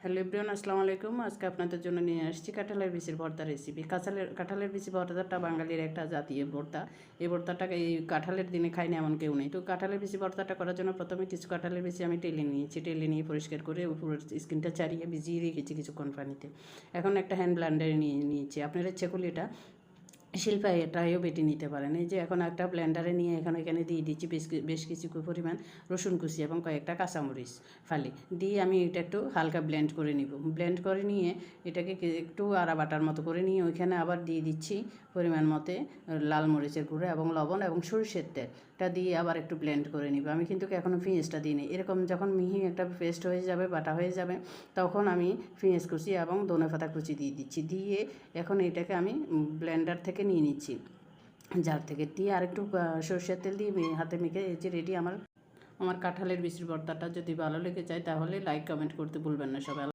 Hello everyone, আসসালামু আলাইকুম। আজকে আপনাদের জন্য নিয়ে আসছি কাঁঠালের বিচির ভর্তা রেসিপি। কাঁঠালের বিচি ভর্তাটা বাঙালির একটা জাতীয় ভর্তা। এই ভর্তাটাকে এই কাঁঠালের দিনে খাই না এমন কেউ নেই। তো কাঁঠালের বিচি ভর্তাটা করার জন্য প্রথমে কিছু কাঁঠালের বিচি আমি টেলে নিয়েছি। টেলে নিয়ে পরিষ্কার করে উপরের স্কিনটা ছাড়িয়ে ভিজিয়ে রেখেছি কিছুক্ষণ পানিতে। এখন একটা হ্যান্ড ব্লেন্ডারে নিয়েছি। আপনারা ইচ্ছে করলে এটা এটাও বেটে নিতে পারেন। এই যে এখন একটা ব্লেন্ডারে নিয়ে এখানে দিয়ে দিচ্ছি বেশ কিছু পরিমাণ রসুন কুচি এবং কয়েকটা কাঁচামরিচ ফালি দিয়ে আমি এটা একটু হালকা ব্লেন্ড করে নিব। ব্লেন্ড করে নিয়ে এটাকে একটু আড়া বাটার মতো করে নিয়ে ওইখানে আবার দিয়ে দিচ্ছি পরিমাণ মতে লাল মরিচের গুঁড়ো এবং লবণ এবং সরষের তেলটা দিয়ে আবার একটু ব্লেন্ড করে নিব। আমি কিন্তু এখনও পেঁয়াজটা দিইনি। এরকম যখন মিহি একটা পেস্ট হয়ে যাবে, বাটা হয়ে যাবে, তখন আমি পেঁয়াজ কুচি এবং ধনেপাতা কুচি দিয়ে দিচ্ছি। দিয়ে এখন এটাকে আমি ব্লেন্ডার থেকে নিয়ে নিচ্ছি, জার থেকে দিয়ে আরেকটু সরষের তেল দিয়ে হাতে মেখে এই যে রেডি আমার কাঁঠালের বিচির ভর্তাটা। যদি ভালো লেগে যায় তাহলে লাইক কমেন্ট করতে ভুলবেন না সবাই।